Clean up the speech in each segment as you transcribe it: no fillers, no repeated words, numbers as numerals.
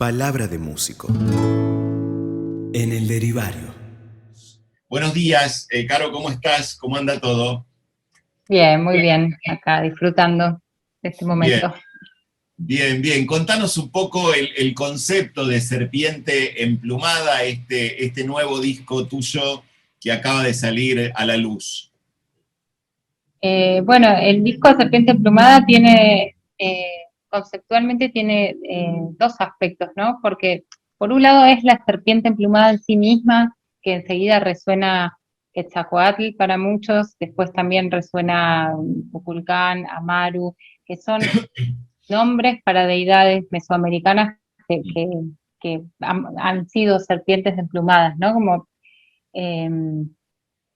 Palabra de músico. En el derivario. Buenos días, Caro, ¿cómo estás? ¿Cómo anda todo? Bien, muy bien, acá disfrutando de este Bien, momento. bien, bien. Contanos un poco el concepto de Serpiente Emplumada, este nuevo disco tuyo que acaba de salir a la luz. Bueno, el disco de Serpiente Emplumada tiene, conceptualmente tiene dos aspectos, ¿no? Porque por un lado es la serpiente emplumada en sí misma, que enseguida resuena Quetzalcóatl para muchos, después también resuena Kukulcán, Amaru, que son nombres para deidades mesoamericanas que han sido serpientes emplumadas, ¿no? Como, eh,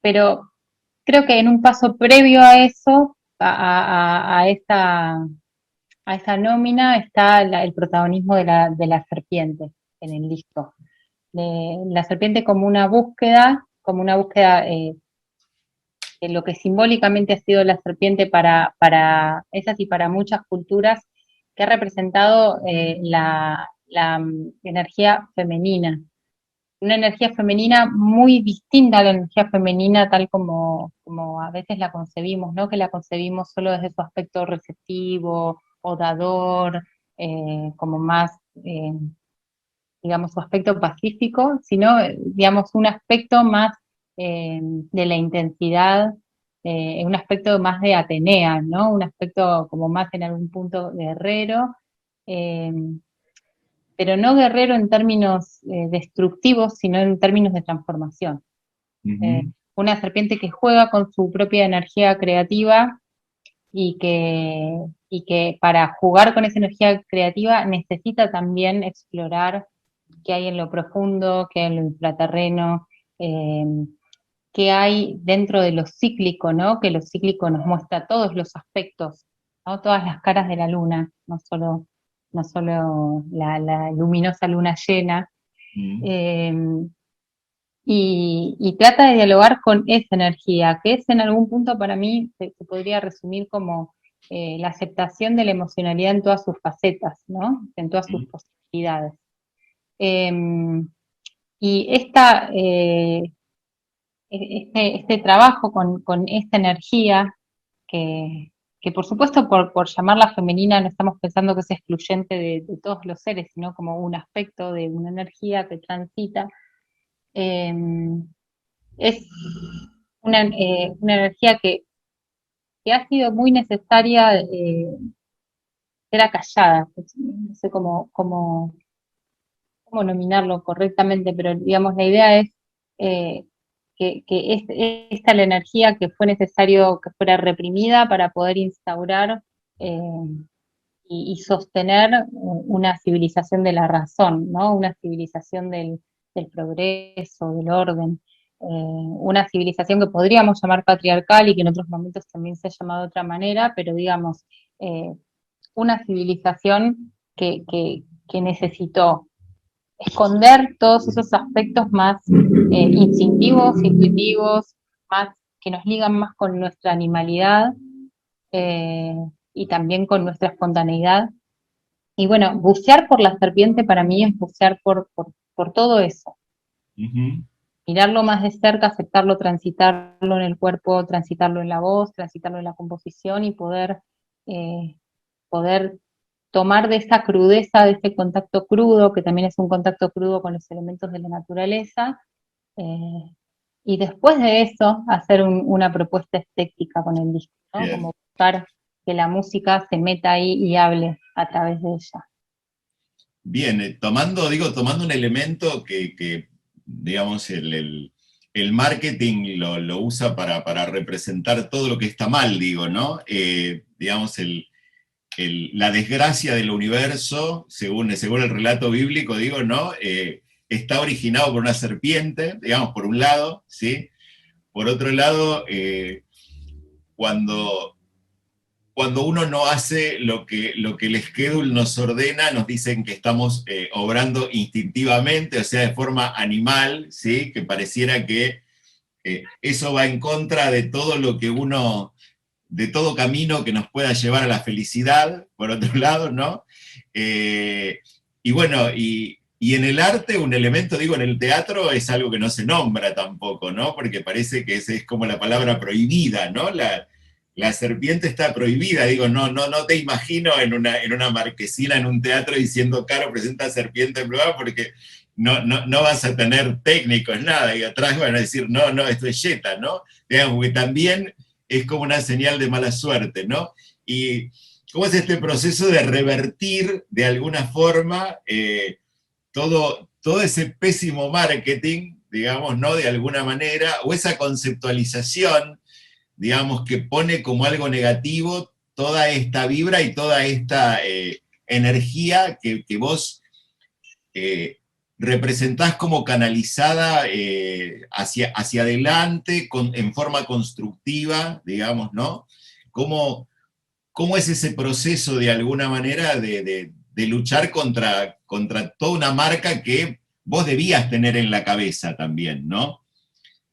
pero creo que en un paso previo a eso, a esa nómina, está el protagonismo de la serpiente en el disco. La serpiente como una búsqueda de lo que simbólicamente ha sido la serpiente para esas y para muchas culturas, que ha representado la energía femenina. Una energía femenina muy distinta a la energía femenina tal como a veces la concebimos, ¿no? Que la concebimos solo desde su aspecto receptivo o dador, como más, digamos, su aspecto pacífico, sino, digamos, un aspecto más de la intensidad, un aspecto más de Atenea, ¿no? Un aspecto como más en algún punto guerrero, eh, pero no guerrero en términos destructivos, sino en términos de transformación. Eh, Ujú. una serpiente que juega con su propia energía creativa y que para jugar con esa energía creativa necesita también explorar qué hay en lo profundo, qué hay en lo infraterreno, eh, qué hay dentro de lo cíclico, ¿no? Que lo cíclico nos muestra todos los aspectos, ¿no? Todas las caras de la luna, no solo la luminosa luna llena. Mm. Eh, y trata de dialogar con esa energía, que es en algún punto para mí se podría resumir como la aceptación de la emocionalidad en todas sus facetas, ¿no? En todas sus Mm. posibilidades. Eh, y esta, este trabajo con esta energía, que por supuesto por llamarla femenina no estamos pensando que es excluyente de todos los seres, sino como un aspecto de una energía que transita, eh, es una energía que ha sido muy necesaria ser acallada, no sé cómo nominarlo correctamente, pero digamos la idea es eh, que esta la energía que fue necesario que fuera reprimida para poder instaurar eh, y sostener una civilización de la razón, ¿no? Una civilización del progreso, del orden, una civilización que podríamos llamar patriarcal y que en otros momentos también se ha llamado de otra manera, pero digamos, eh, una civilización que necesitó esconder todos esos aspectos más instintivos, intuitivos, más que nos ligan más con nuestra animalidad eh, y también con nuestra espontaneidad. Y bueno, bucear por la serpiente para mí es bucear por todo eso. Ujú. Mirarlo más de cerca, aceptarlo, transitarlo en el cuerpo, transitarlo en la voz, transitarlo en la composición y eh, poder tomar de esa crudeza, de ese contacto crudo, que también es un contacto crudo con los elementos de la naturaleza, eh, y después de eso hacer una propuesta estética con el disco, ¿no? Bien. Como buscar que la música se meta ahí y hable a través de ella. Bien, tomando un elemento digamos, el marketing lo usa para representar todo lo que está mal, digo, ¿no? Digamos, la desgracia del universo, según el relato bíblico, digo, ¿no? Está originado por una serpiente, digamos, por un lado, ¿sí? Por otro lado, cuando cuando uno no hace lo que el schedule nos ordena, nos dicen que estamos obrando instintivamente, o sea, de forma animal, ¿sí? Que pareciera que eso va en contra de todo lo que uno, de todo camino que nos pueda llevar a la felicidad, por otro lado, ¿no? Eh, y bueno, y en el arte, un elemento, digo, en el teatro es algo que no se nombra tampoco, ¿no? Porque parece que es como la palabra prohibida, ¿no? La serpiente está prohibida, digo, no te imagino en una marquesina, en un teatro, diciendo, Caro presenta serpiente en plural, porque no vas a tener técnicos, nada, y atrás van a decir, no, esto es yeta, ¿no? Digamos, que también es como una señal de mala suerte, ¿no? Y cómo es este proceso de revertir, de alguna forma, todo ese pésimo marketing, digamos, ¿no? De alguna manera, o esa conceptualización, digamos, que pone como algo negativo toda esta vibra y toda esta energía que vos representás como canalizada hacia adelante, en forma constructiva, digamos, ¿no? ¿Cómo es ese proceso de alguna manera de luchar contra toda una marca que vos debías tener en la cabeza también, ¿no?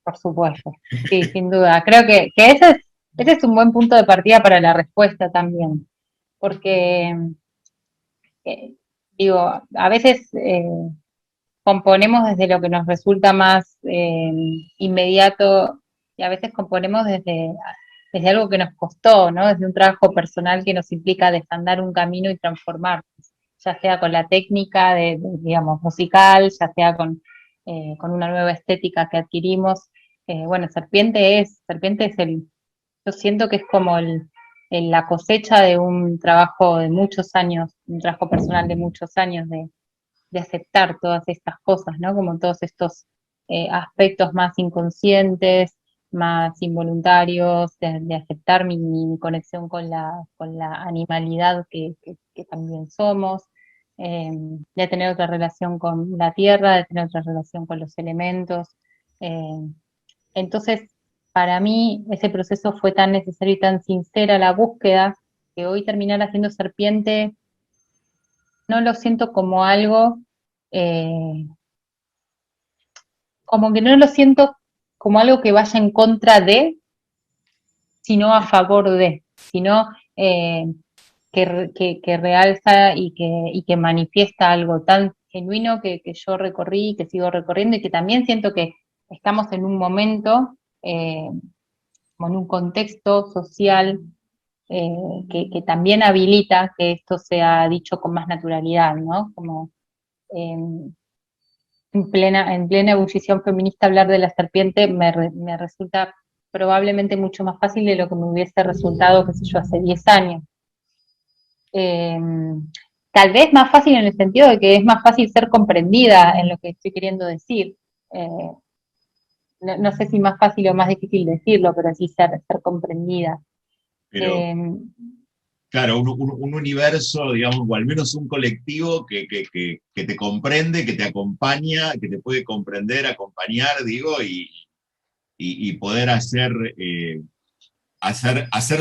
Por supuesto, sí, sin duda. Creo que ese es un buen punto de partida para la respuesta también, porque, eh, digo, a veces componemos desde lo que nos resulta más inmediato y a veces componemos desde algo que nos costó, ¿no? Desde un trabajo personal que nos implica desandar un camino y transformarnos, ya sea con la técnica digamos, musical, ya sea con una nueva estética que adquirimos. Bueno, Serpiente es yo siento que es como la cosecha de un trabajo de muchos años, un trabajo personal de muchos años de aceptar todas estas cosas, ¿no? Como todos estos aspectos más inconscientes, más involuntarios, de aceptar mi conexión con la animalidad que también somos, de tener otra relación con la tierra, de tener otra relación con los elementos. eh, entonces, para mí, ese proceso fue tan necesario y tan sincera la búsqueda que hoy terminar haciendo serpiente no lo siento como algo, eh, como que no lo siento como algo que vaya en contra de, sino a favor de, sino que realza y que manifiesta algo tan genuino que yo recorrí y que sigo recorriendo y que también siento que estamos en un momento, como en un contexto social que también habilita que esto sea dicho con más naturalidad, ¿no? Como eh, en plena ebullición feminista hablar de la serpiente me resulta probablemente mucho más fácil de lo que me hubiese resultado, qué sé yo, hace 10 años. Eh, Tal vez más fácil en el sentido de que es más fácil ser comprendida en lo que estoy queriendo decir. Eh, no sé si más fácil o más difícil decirlo, pero sí ser comprendida. Pero, Eh, claro, un universo, digamos, o al menos un colectivo que te comprende, que te acompaña, que te puede comprender, acompañar, digo, y poder hacer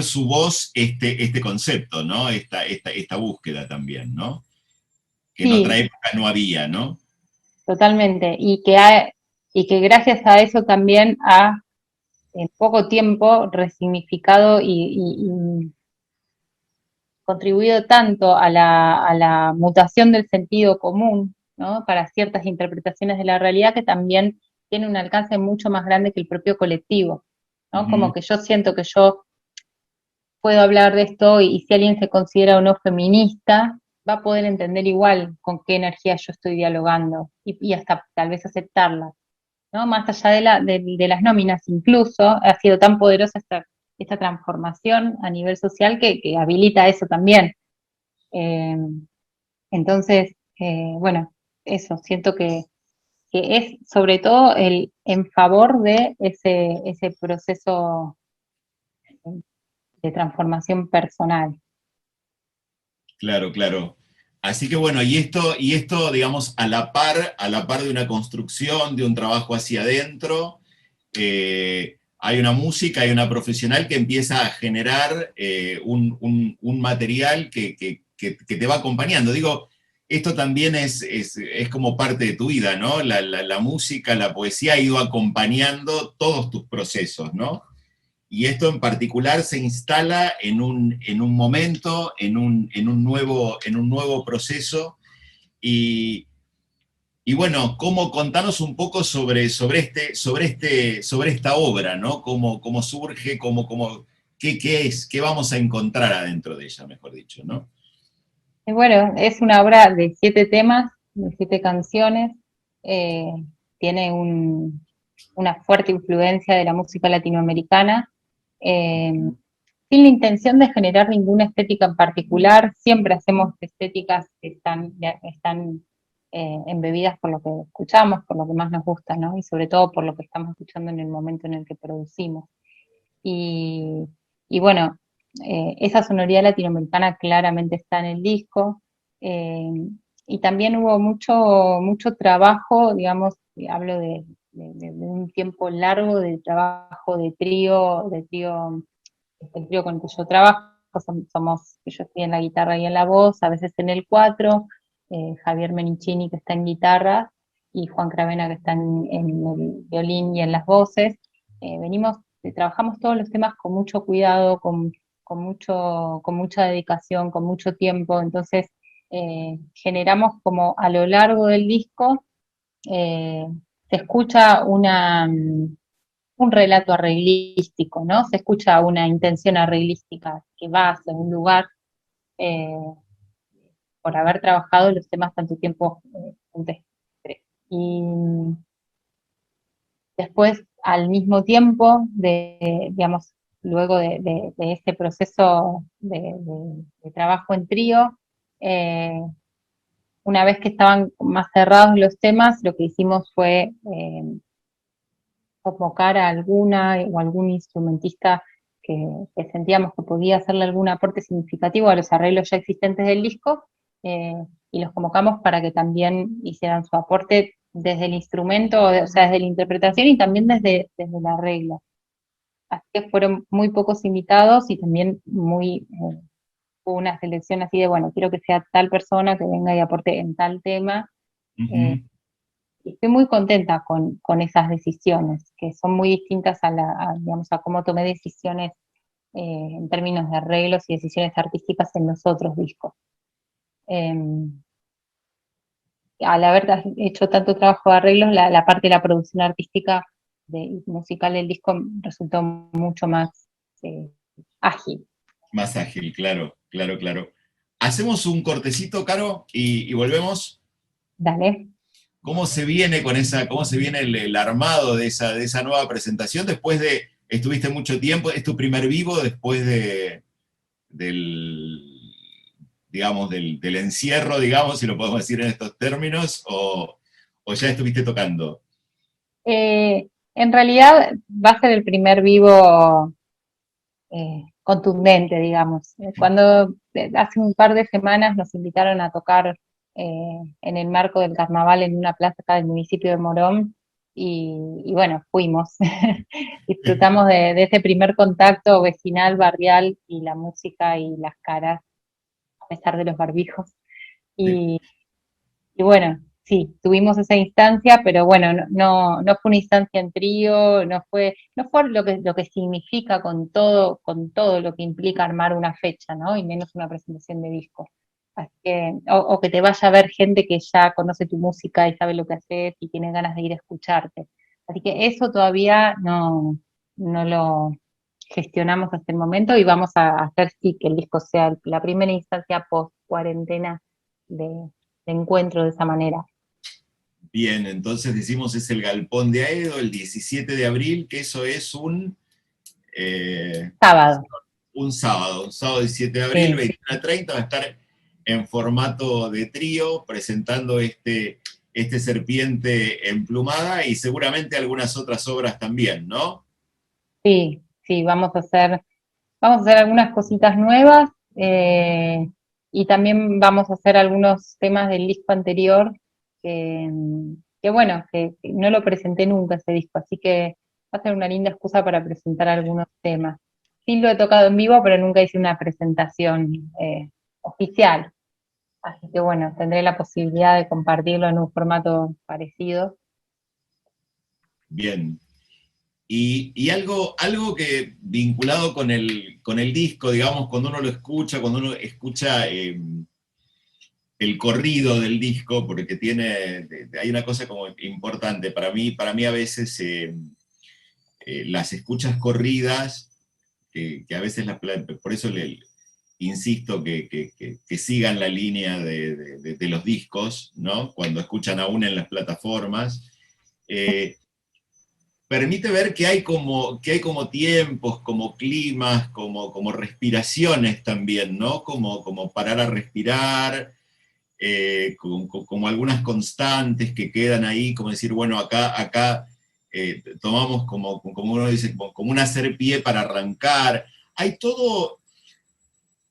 su voz este concepto, ¿no? Esta búsqueda también, ¿no? Que en otra sí, época no había, ¿no? totalmente. Y que gracias a eso también ha en poco tiempo resignificado y contribuido tanto a la mutación del sentido común, ¿no? Para ciertas interpretaciones de la realidad que también tiene un alcance mucho más grande que el propio colectivo, ¿no? Como Ujú. que yo siento que yo puedo hablar de esto y si alguien se considera o no feminista, va a poder entender igual con qué energía yo estoy dialogando y hasta tal vez aceptarla, ¿no? Más allá de las nóminas incluso, ha sido tan poderosa esta transformación a nivel social que habilita eso también. Eh, entonces, bueno, eso, siento que es sobre todo en favor de ese proceso de transformación personal. Claro, claro. Así que bueno, y esto, digamos, a la par de una construcción, de un trabajo hacia adentro, hay una música, hay una profesional que empieza a generar un material que te va acompañando. Digo, esto también es como parte de tu vida, ¿no? La música, la poesía ha ido acompañando todos tus procesos, ¿no? Y esto en particular se instala en un momento, en un nuevo proceso, Y bueno, contanos un poco sobre esta obra, ¿no? Cómo surge, qué es, qué vamos a encontrar adentro de ella, mejor dicho, ¿no? Bueno, es una obra de 7 temas, de 7 canciones. eh, Tiene una fuerte influencia de la música latinoamericana, eh, sin la intención de generar ninguna estética en particular. Siempre hacemos estéticas que están embebidas por lo que escuchamos, por lo que más nos gusta, ¿no? Y sobre todo por lo que estamos escuchando en el momento en el que producimos. Y, y bueno, esa sonoridad latinoamericana claramente está en el disco. eh, y también hubo mucho trabajo, digamos, hablo de un tiempo largo de trabajo el trío con el que yo trabajo. Yo estoy en la guitarra y en la voz, a veces en el cuatro, Javier Menichini, que está en guitarra, y Juan Cravena, que está en el violín y en las voces. Trabajamos todos los temas con mucho cuidado, con mucha dedicación, con mucho tiempo. Entonces generamos como a lo largo del disco, eh, se escucha un relato arreglístico, ¿no? Se escucha una intención arreglística que va hacia un lugar, eh, por haber trabajado los temas tanto tiempo juntos. Y después, al mismo tiempo, digamos, luego de este proceso de trabajo en trío, eh, una vez que estaban más cerrados los temas, lo que hicimos fue convocar a alguna o algún instrumentista que sentíamos que podía hacerle algún aporte significativo a los arreglos ya existentes del disco, eh, y los convocamos para que también hicieran su aporte desde el instrumento, o sea, desde la interpretación y también desde el arreglo. Así que fueron muy pocos invitados y también hubo una selección así de, bueno, quiero que sea tal persona que venga y aporte en tal tema. eh, Ujú. y estoy muy contenta con esas decisiones, que son muy distintas digamos, a cómo tomé decisiones en términos de arreglos y decisiones artísticas en los otros discos. Eh, Al haber hecho tanto trabajo de arreglos, la parte de la producción artística musical del disco resultó mucho más ágil. Más ágil, claro, claro, claro. Hacemos un cortecito, Caro, y volvemos. Dale. ¿Cómo se viene cómo se viene el armado de esa nueva presentación después estuviste mucho tiempo, es tu primer vivo después del, digamos, del encierro, digamos, si lo podemos decir en estos términos, o ya estuviste tocando? En realidad va a ser el primer vivo contundente, digamos. Cuando hace un par de semanas nos invitaron a tocar en el marco del carnaval en una plaza acá del municipio de Morón, y bueno, fuimos. Disfrutamos de ese primer contacto vecinal, barrial, y la música y las caras, a pesar de los barbijos. Y, y bueno, sí, tuvimos esa instancia, pero bueno, no fue una instancia en trío, no fue lo que significa con todo lo que implica armar una fecha, ¿no? Y menos una presentación de disco. Así que, o que te vaya a ver gente que ya conoce tu música y sabe lo que haces y tiene ganas de ir a escucharte. Así que eso todavía no lo gestionamos hasta el momento, y vamos a hacer sí que el disco sea la primera instancia post cuarentena de encuentro de esa manera. Bien, entonces decimos es el Galpón de Aedo, el 17 de abril, que eso es eh, Sábado, un sábado 17 de abril, sí, 21:30, va a estar en formato de trío, presentando este Serpiente Emplumada y seguramente algunas otras obras también, ¿no? sí, vamos a hacer algunas cositas nuevas, y también vamos a hacer algunos temas del disco anterior que, que bueno, que no lo presenté nunca ese disco, así que va a ser una linda excusa para presentar algunos temas. Sí lo he tocado en vivo, pero nunca hice una presentación oficial, así que bueno, tendré la posibilidad de compartirlo en un formato parecido. Bien. Y algo que vinculado con el disco, digamos, cuando uno lo escucha, cuando uno escucha el corrido del disco, porque hay una cosa como importante, para mí a veces las escuchas corridas, que a veces, por eso insisto que sigan la línea de los discos, ¿no? Cuando escuchan aún en las plataformas, permite ver que hay como tiempos, como climas, como respiraciones también, ¿no? Como parar a respirar, como algunas constantes que quedan ahí, como decir, bueno, acá tomamos como uno dice, como un hacer pie para arrancar. Hay todo,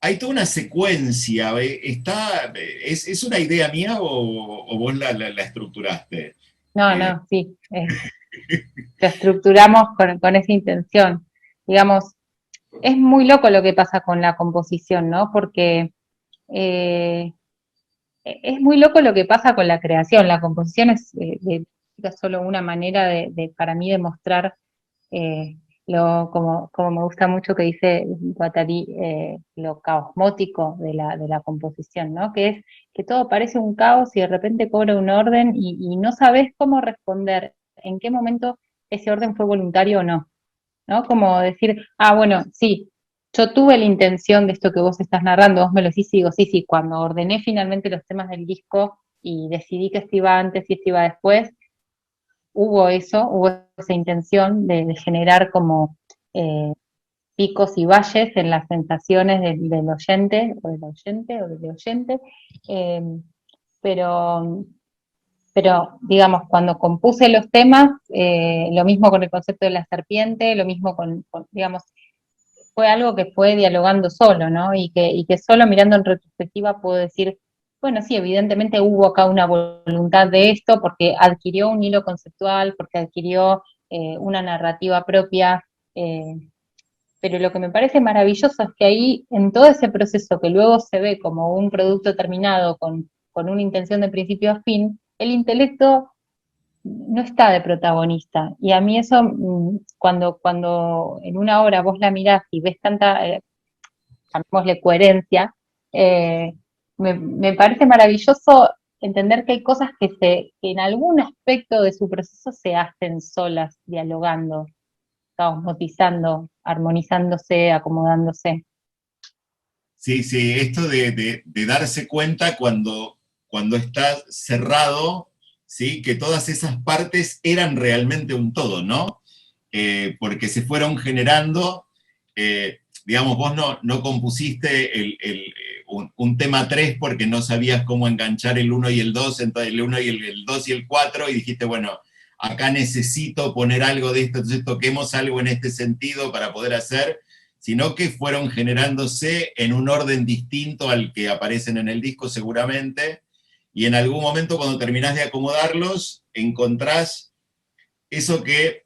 hay toda una secuencia, ¿es una idea mía o vos la estructuraste? No, Eh, no, sí, lo estructuramos con esa intención. Digamos, es muy loco lo que pasa con la composición, ¿no? Porque eh, es muy loco lo que pasa con la creación. La composición es solo una manera para mí de mostrar eh, como me gusta mucho que dice Guattari, lo caosmótico de la composición, ¿no? Que es que todo parece un caos y de repente cobra un orden y no sabes cómo responder, en qué momento ese orden fue voluntario o no, ¿no? Como decir, bueno, sí, yo tuve la intención de esto que vos estás narrando, vos me lo decís y digo, sí, sí, cuando ordené finalmente los temas del disco y decidí que esto iba antes y esto iba después, hubo esa intención de generar como eh, picos y valles en las sensaciones del oyente, o del oyente, eh, pero digamos, cuando compuse los temas, lo mismo con el concepto de la serpiente, lo mismo digamos, fue algo que fue dialogando solo, ¿no? Y que solo mirando en retrospectiva puedo decir, bueno, sí, evidentemente hubo acá una voluntad de esto porque adquirió un hilo conceptual, porque adquirió una narrativa propia, eh, pero lo que me parece maravilloso es que ahí, en todo ese proceso que luego se ve como un producto terminado con una intención de principio a fin, el intelecto no está de protagonista. Y a mí eso, cuando en una obra vos la mirás y ves tanta, llamémosle coherencia, eh, me parece maravilloso entender que hay cosas que en algún aspecto de su proceso se hacen solas, dialogando, osmotizando, armonizándose, acomodándose. Sí, sí, esto de darse cuenta cuando está cerrado, ¿sí? Que todas esas partes eran realmente un todo, ¿no? Porque se fueron generando, digamos, vos no compusiste un tema 3 porque no sabías cómo enganchar el uno y el 2, entonces el uno y el 2 y el 4, y dijiste, bueno, acá necesito poner algo de esto, entonces toquemos algo en este sentido para poder hacer, sino que fueron generándose en un orden distinto al que aparecen en el disco seguramente, y en algún momento cuando terminás de acomodarlos, encontrás eso que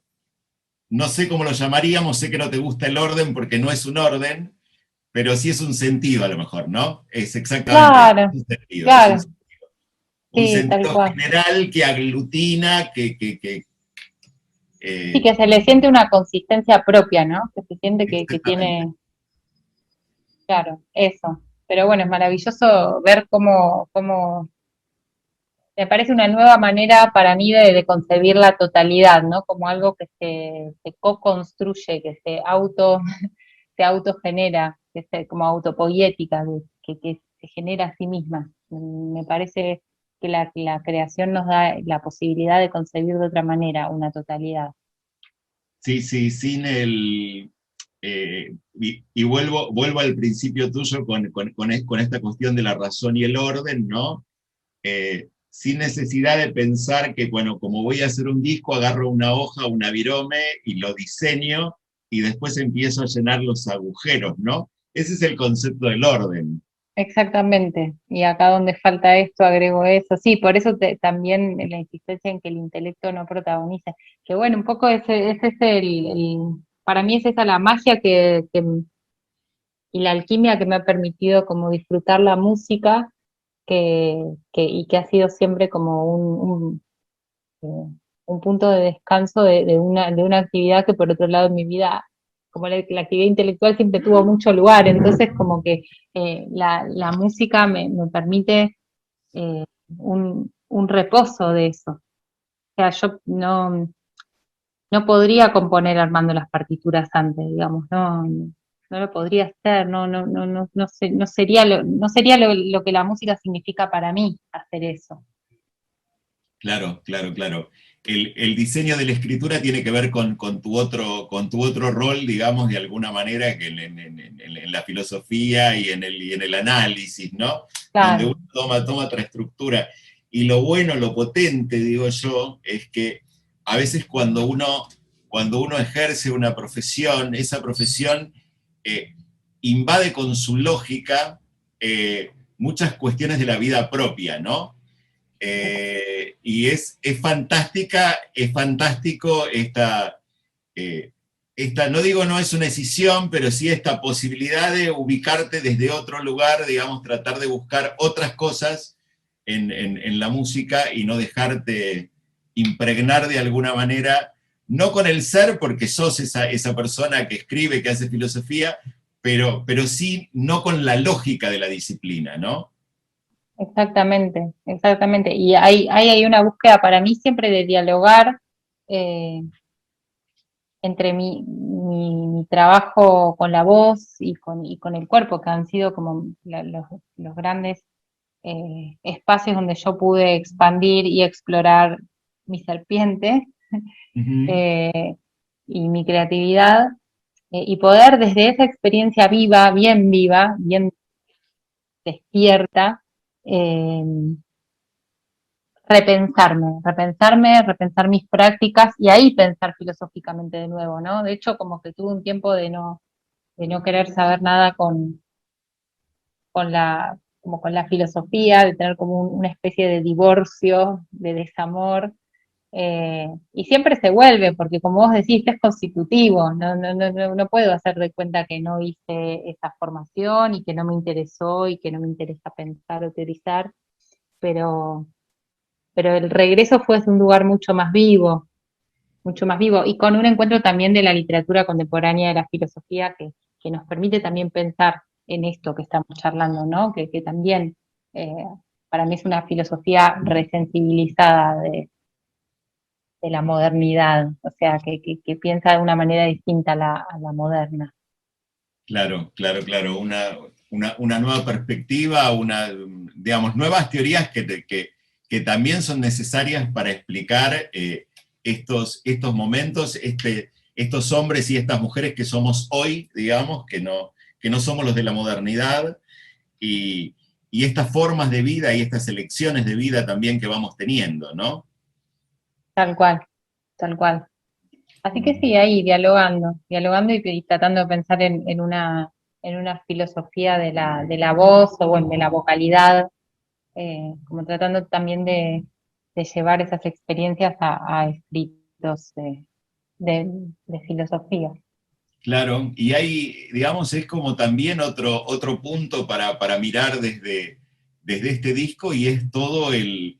no sé cómo lo llamaríamos, sé que no te gusta el orden porque no es un orden, pero sí es un sentido a lo mejor, ¿no? Es exactamente eso, Claro, es un sentido, es claro, un sí, tal sentido cual. general que aglutina, Sí, eh, que se le siente una consistencia propia, ¿no? Que se siente que exactamente. tiene, claro, eso. Pero bueno, es maravilloso ver cómo me parece una nueva manera para mí de concebir la totalidad, ¿no? Como algo que se co-construye, que se autogenera, como autopoiética, que se genera a sí misma. Me parece que la creación nos da la posibilidad de concebir de otra manera una totalidad. Sí, sí, sin y vuelvo al principio tuyo con esta cuestión de la razón y el orden, ¿no? Sin necesidad de pensar que, bueno, como voy a hacer un disco, agarro una hoja, una virome y lo diseño y después empiezo a llenar los agujeros, ¿no? Ese es el concepto del orden. Exactamente, y acá donde falta esto agrego eso, sí, por eso también la insistencia en que el intelecto no protagonice, que bueno, un poco ese es para mí es esa la magia y la alquimia que me ha permitido como disfrutar la música, y que ha sido siempre como un punto de descanso de una actividad que por otro lado en mi vida, como la actividad intelectual siempre tuvo mucho lugar, entonces como que la música me permite un reposo de eso. O sea, yo no podría componer armando las partituras antes, digamos, no lo podría hacer, no sería lo que la música significa para mí hacer eso. Claro, claro, claro. El diseño de la escritura tiene que ver con tu otro rol, digamos, de alguna manera, que en la filosofía y en el análisis, ¿no? Donde Claro, uno toma otra estructura. Y lo bueno, lo potente, digo yo, es que a veces cuando uno ejerce una profesión, esa profesión eh, invade con su lógica muchas cuestiones de la vida propia, ¿no? Y es fantástica, es fantástico no digo no es una decisión, pero sí esta posibilidad de ubicarte desde otro lugar, digamos, tratar de buscar otras cosas en la música y no dejarte impregnar de alguna manera, no con el ser, porque sos esa persona que escribe, que hace filosofía, pero sí no con la lógica de la disciplina, ¿no? exactamente, exactamente. Y hay una búsqueda para mí siempre de dialogar eh, entre mi trabajo con la voz y con el cuerpo, que han sido como los grandes espacios donde yo pude expandir y explorar mi serpiente Ujú. eh, y mi creatividad, y poder desde esa experiencia viva, bien despierta, eh, repensar mis prácticas y ahí pensar filosóficamente de nuevo, ¿no? De hecho, como que tuve un tiempo de no querer saber nada como con la filosofía, de tener como una especie de divorcio, de desamor, y siempre se vuelve, porque como vos decís, es constitutivo, no puedo hacer de cuenta que no hice esa formación y que no me interesó y que no me interesa pensar o teorizar, pero, pero el regreso fue desde un lugar mucho más vivo, y con un encuentro también de la literatura contemporánea de la filosofía que nos permite también pensar en esto que estamos charlando, ¿no? Que también eh, para mí es una filosofía resensibilizada de la modernidad, o sea, que piensa de una manera distinta a la moderna. Claro, claro, claro. Una nueva perspectiva, digamos, nuevas teorías que también son necesarias para explicar estos momentos, estos hombres y estas mujeres que somos hoy, digamos, que no somos los de la modernidad, y, y estas formas de vida y estas elecciones de vida también que vamos teniendo, ¿no? Tal cual, tal cual. Así que sí, ahí dialogando y tratando de pensar en una filosofía de la voz o bueno, de la vocalidad, como tratando también de llevar esas experiencias a escritos de filosofía. Claro, y hay, digamos, es como también otro punto para mirar desde este disco, y es todo el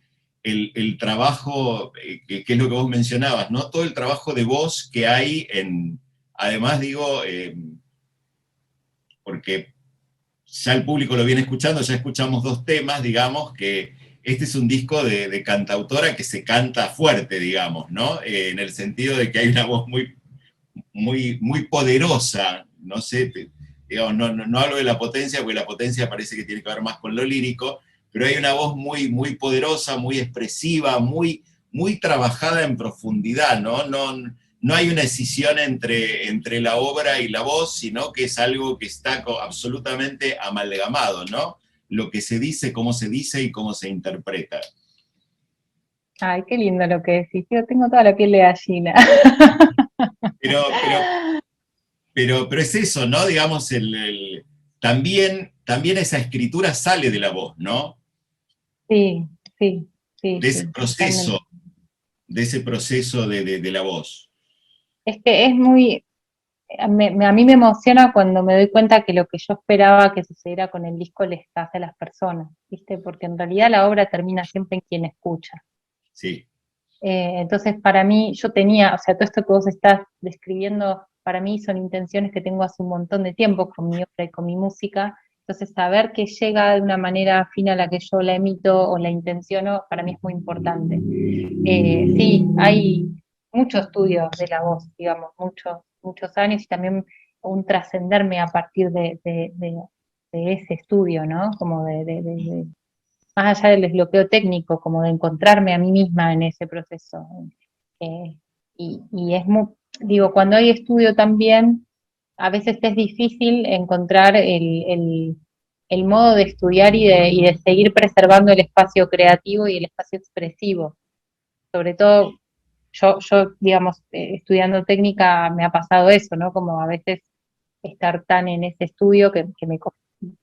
trabajo, que es lo que vos mencionabas, ¿no? Todo el trabajo de voz que hay además digo, porque ya el público lo viene escuchando, ya escuchamos dos temas, digamos, que este es un disco de cantautora que se canta fuerte, digamos, ¿no? En el sentido de que hay una voz muy poderosa, no sé, digamos, no hablo de la potencia, porque la potencia parece que tiene que ver más con lo lírico, pero hay una voz muy poderosa, muy expresiva, muy trabajada en profundidad, ¿no? No hay una escisión entre la obra y la voz, sino que es algo que está absolutamente amalgamado, ¿no? Lo que se dice, cómo se dice y cómo se interpreta. Ay, qué lindo lo que decís. Yo tengo toda la piel de gallina. Pero, pero pero es eso, ¿no? Digamos, también esa escritura sale de la voz, ¿no? Sí, sí, sí, De ese sí, proceso, totalmente. de ese proceso de la voz. Es que es muy, a mí me emociona cuando me doy cuenta que lo que yo esperaba que sucediera con el disco les hace a las personas, ¿viste? Porque en realidad la obra termina siempre en quien escucha. Sí, Entonces, para mí, yo tenía, o sea, todo esto que vos estás describiendo, para mí son intenciones que tengo hace un montón de tiempo con mi obra y con mi música, Entonces, saber que llega de una manera fina a la que yo la emito o la intenciono, para mí es muy importante. Sí, hay mucho estudio de la voz, digamos, muchos años y también un trascenderme a partir de ese estudio, ¿no? Como más allá del desbloqueo técnico, como de encontrarme a mí misma en ese proceso. Eh, y es muy, digo, cuando hay estudio también, a veces es difícil encontrar el modo de estudiar y de seguir preservando el espacio creativo y el espacio expresivo. Sobre todo, digamos, estudiando técnica me ha pasado eso, ¿no? Como a veces estar tan en ese estudio que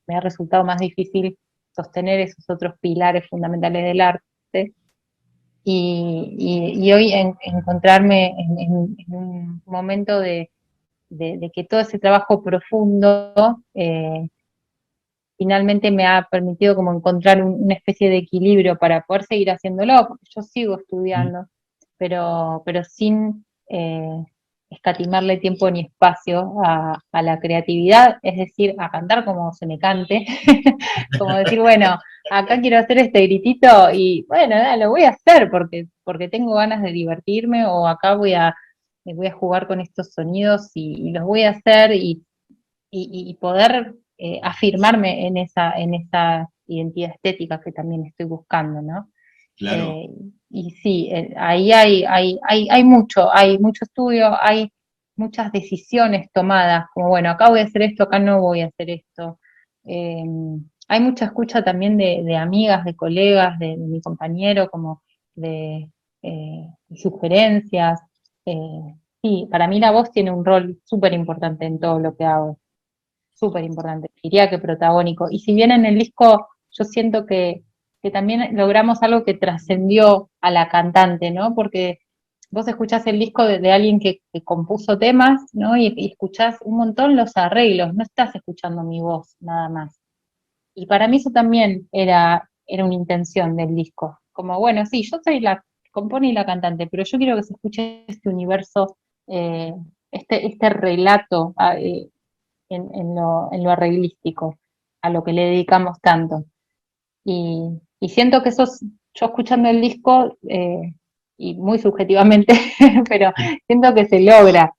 me ha resultado más difícil sostener esos otros pilares fundamentales del arte. Y hoy encontrarme en un momento de que todo ese trabajo profundo finalmente me ha permitido como encontrar una especie de equilibrio para poder seguir haciéndolo, porque yo sigo estudiando, pero sin escatimarle tiempo ni espacio a la creatividad, es decir, a cantar como se me cante, como decir, bueno, acá quiero hacer este gritito y bueno, lo voy a hacer porque tengo ganas de divertirme o acá voy a jugar con estos sonidos y los voy a hacer y poder afirmarme en esa identidad estética que también estoy buscando, ¿no? Claro. Y sí, ahí hay mucho estudio, hay muchas decisiones tomadas, como bueno, acá voy a hacer esto, acá no voy a hacer esto. Eh, Hay mucha escucha también de amigas, de colegas, de mi compañero, como de sugerencias. Sí, para mí la voz tiene un rol súper importante en todo lo que hago, súper importante, diría que protagónico. Y si bien en el disco yo siento que también logramos algo que trascendió a la cantante, ¿no? Porque vos escuchás el disco de alguien que compuso temas, ¿no? Y escuchás un montón los arreglos, no estás escuchando mi voz nada más. Y para mí eso también era una intención del disco. Como, bueno, sí, yo soy la que compone y la cantante, pero yo quiero que se escuche este universo, eh, este relato, en lo arreglístico, a lo que le dedicamos tanto. Y siento que yo escuchando el disco, y muy subjetivamente, pero siento que se logra.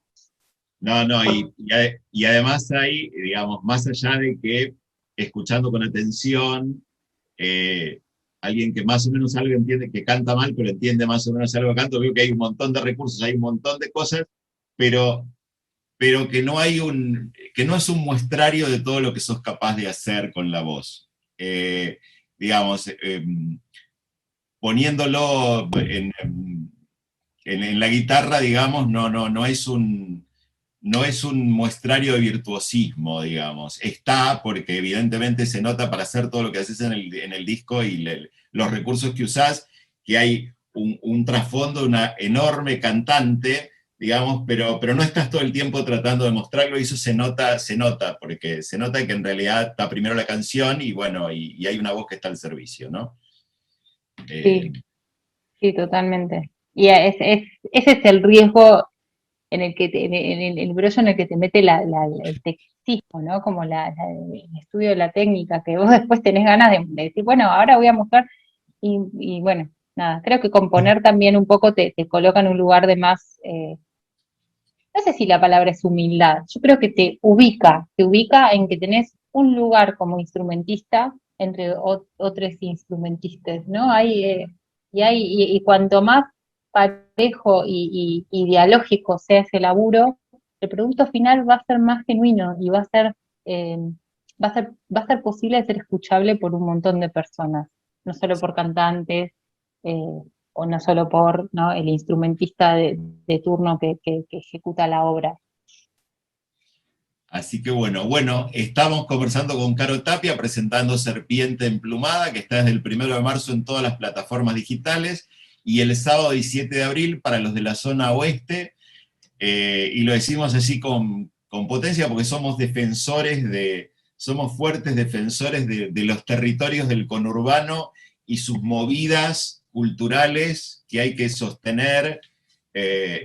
No, no, y además hay, digamos, más allá de que escuchando con atención, eh, alguien que más o menos algo entiende, que canta mal, pero entiende más o menos algo que canto, veo que hay un montón de recursos, hay un montón de cosas, pero, pero que no es un muestrario de todo lo que sos capaz de hacer con la voz. Digamos, poniéndolo en la guitarra, digamos, no es un muestrario de virtuosismo, digamos. Está porque evidentemente se nota para hacer todo lo que haces en el disco y los recursos que usás, que hay un trasfondo, una enorme cantante, digamos, pero no estás todo el tiempo tratando de mostrarlo y eso se nota, porque se nota que en realidad está primero la canción y bueno, y hay una voz que está al servicio, ¿no? Eh, Sí, sí, totalmente. Y ese es el riesgo en el que en el brollo en el que te mete el tecnicismo, ¿no? Como el estudio de la técnica, que vos después tenés ganas de decir, bueno, ahora voy a mostrar, y bueno, nada, creo que componer también un poco te coloca en un lugar de más, no sé si la palabra es humildad, yo creo que te ubica en que tenés un lugar como instrumentista entre otros instrumentistas, ¿no? Y cuanto más parejo y dialógico sea ese laburo, el producto final va a ser más genuino y eh, va a ser posible ser escuchable por un montón de personas, no solo por cantantes, o no solo por, ¿no?, el instrumentista de turno que ejecuta la obra. Así que bueno, estamos conversando con Caro Tapia, presentando Serpiente Emplumada, que está desde el 1 de marzo en todas las plataformas digitales, y el sábado 17 de abril para los de la zona oeste, y lo decimos así con potencia porque somos fuertes defensores de los territorios del conurbano y sus movidas culturales que hay que sostener,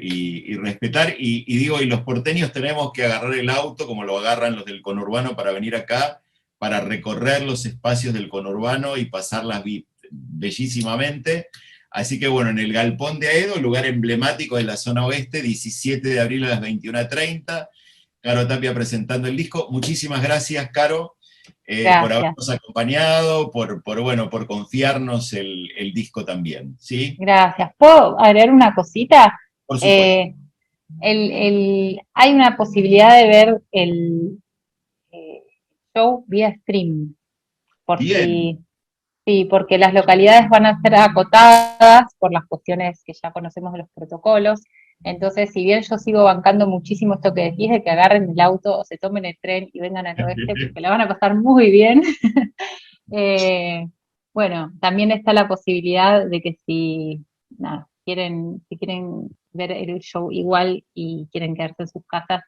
y respetar, y digo, y los porteños tenemos que agarrar el auto como lo agarran los del conurbano para venir acá para recorrer los espacios del conurbano y pasarlas bellísimamente. Así que bueno, en el Galpón de Aedo, lugar emblemático de la zona oeste, 17 de abril a las 21:30, Caro Tapia presentando el disco. Muchísimas gracias, Caro, por habernos acompañado, por confiarnos el disco también, ¿sí? Gracias. ¿Puedo agregar una cosita? Por supuesto. Hay una posibilidad de ver el show vía streaming, por Bien. sí, porque las localidades van a ser acotadas por las cuestiones que ya conocemos de los protocolos. Entonces, si bien yo sigo bancando muchísimo esto que decís, de que agarren el auto o se tomen el tren y vengan al oeste, porque la van a pasar muy bien, bueno, también está la posibilidad de que si quieren ver el show igual y quieren quedarse en sus casas,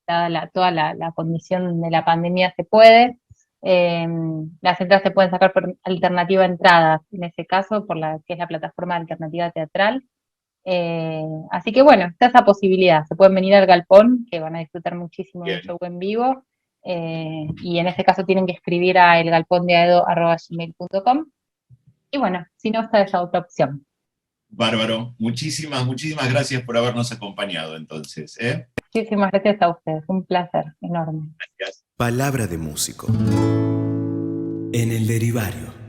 dada toda la condición de la pandemia, se puede. Las entradas se pueden sacar por Alternativa Entradas, en ese caso, por la que es la plataforma de Alternativa Teatral. Así que bueno, está esa posibilidad. Se pueden venir al Galpón, que van a disfrutar muchísimo del show en vivo. Y en este caso tienen que escribir a elgalpondeaedo@gmail.com. Y bueno, si no, está esa otra opción. Bárbaro. Muchísimas gracias por habernos acompañado entonces. Muchísimas gracias a ustedes. Un placer enorme. Gracias. Palabra de músico. En el derivario.